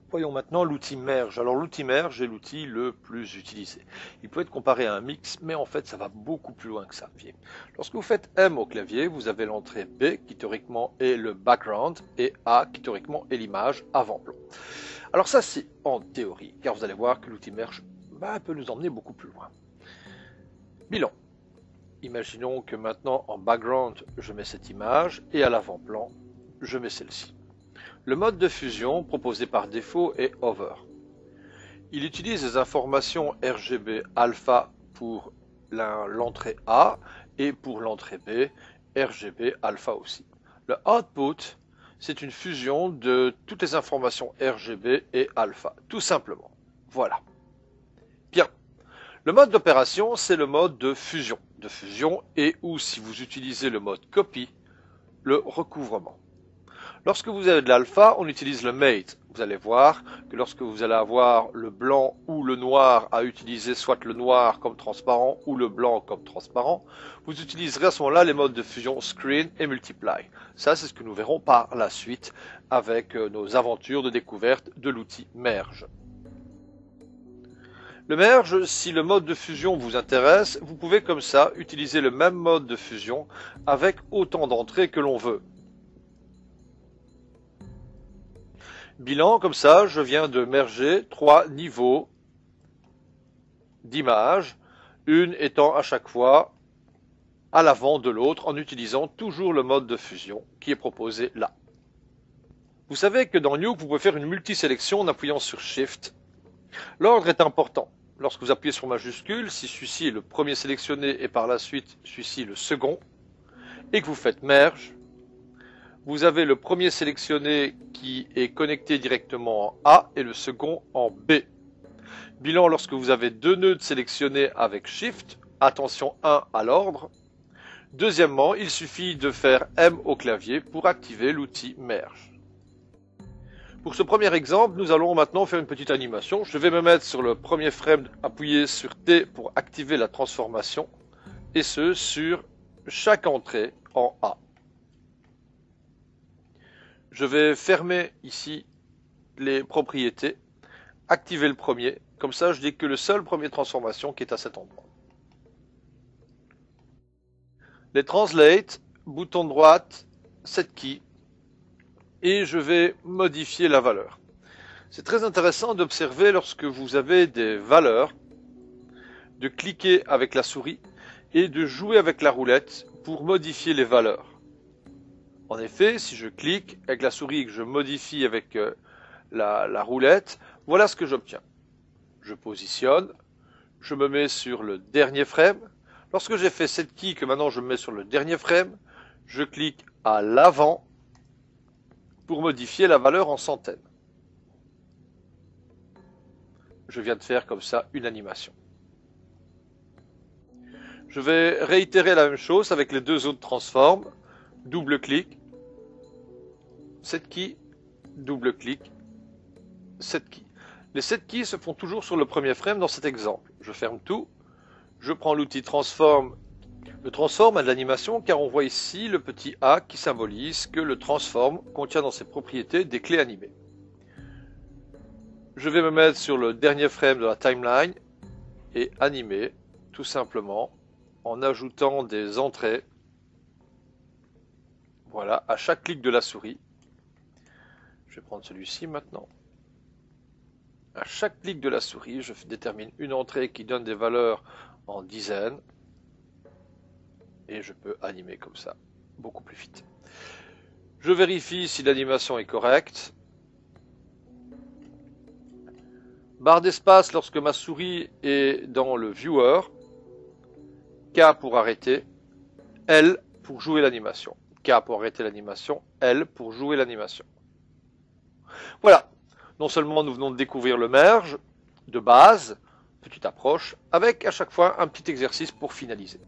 Voyons maintenant l'outil merge. Alors l'outil merge est l'outil le plus utilisé. Il peut être comparé à un mix, mais en fait ça va beaucoup plus loin que ça. Lorsque vous faites M au clavier, vous avez l'entrée B qui théoriquement est le background et A qui théoriquement est l'image avant-plan. Alors ça c'est en théorie, car vous allez voir que l'outil merge peut nous emmener beaucoup plus loin. Bilan. Imaginons que maintenant en background je mets cette image et à l'avant-plan je mets celle-ci. Le mode de fusion proposé par défaut est Over. Il utilise les informations RGB alpha pour l'entrée A et pour l'entrée B, RGB alpha aussi. Le output, c'est une fusion de toutes les informations RGB et alpha, tout simplement. Voilà. Bien. Le mode d'opération, c'est le mode de fusion. Et ou, si vous utilisez le mode copy, le recouvrement. Lorsque vous avez de l'alpha, on utilise le mate. Vous allez voir que lorsque vous allez avoir le blanc ou le noir à utiliser, soit le noir comme transparent ou le blanc comme transparent, vous utiliserez à ce moment-là les modes de fusion screen et multiply. Ça, c'est ce que nous verrons par la suite avec nos aventures de découverte de l'outil merge. Le merge, si le mode de fusion vous intéresse, vous pouvez comme ça utiliser le même mode de fusion avec autant d'entrées que l'on veut. Bilan, comme ça, je viens de merger 3 niveaux d'images, une étant à chaque fois à l'avant de l'autre en utilisant toujours le mode de fusion qui est proposé là. Vous savez que dans Nuke, vous pouvez faire une multisélection en appuyant sur Shift. L'ordre est important. Lorsque vous appuyez sur majuscule, si celui-ci est le premier sélectionné et par la suite celui-ci le second, et que vous faites merge, vous avez le premier sélectionné qui est connecté directement en A et le second en B. Bilan, lorsque vous avez deux nœuds sélectionnés avec Shift, attention 1 à l'ordre. Deuxièmement, il suffit de faire M au clavier pour activer l'outil merge. Pour ce premier exemple, nous allons maintenant faire une petite animation. Je vais me mettre sur le premier frame, appuyer sur T pour activer la transformation, et ce sur chaque entrée en A. Je vais fermer ici les propriétés, activer le premier, comme ça je n'ai que le seul premier transformation qui est à cet endroit. Les translate, bouton droite, set key, et je vais modifier la valeur. C'est très intéressant d'observer lorsque vous avez des valeurs, de cliquer avec la souris et de jouer avec la roulette pour modifier les valeurs. En effet, si je clique avec la souris et que je modifie avec la roulette, voilà ce que j'obtiens. Je positionne, je me mets sur le dernier frame. Lorsque j'ai fait set key, que maintenant je me mets sur le dernier frame, je clique à l'avant pour modifier la valeur en centaines. Je viens de faire comme ça une animation. Je vais réitérer la même chose avec les deux autres transforms. Double-clic, set key, double-clic, set key. Les set keys se font toujours sur le premier frame dans cet exemple. Je ferme tout, je prends l'outil transform. Le transform a de l'animation car on voit ici le petit A qui symbolise que le transform contient dans ses propriétés des clés animées. Je vais me mettre sur le dernier frame de la timeline et animer tout simplement en ajoutant des entrées. Voilà, à chaque clic de la souris. Je vais prendre celui-ci maintenant. À chaque clic de la souris, je détermine une entrée qui donne des valeurs en dizaines. Et je peux animer comme ça, beaucoup plus vite. Je vérifie si l'animation est correcte. Barre d'espace lorsque ma souris est dans le viewer. K pour arrêter. L pour jouer l'animation. K pour arrêter l'animation. L pour jouer l'animation. Voilà. Non seulement nous venons de découvrir le merge de base, petite approche, avec à chaque fois un petit exercice pour finaliser.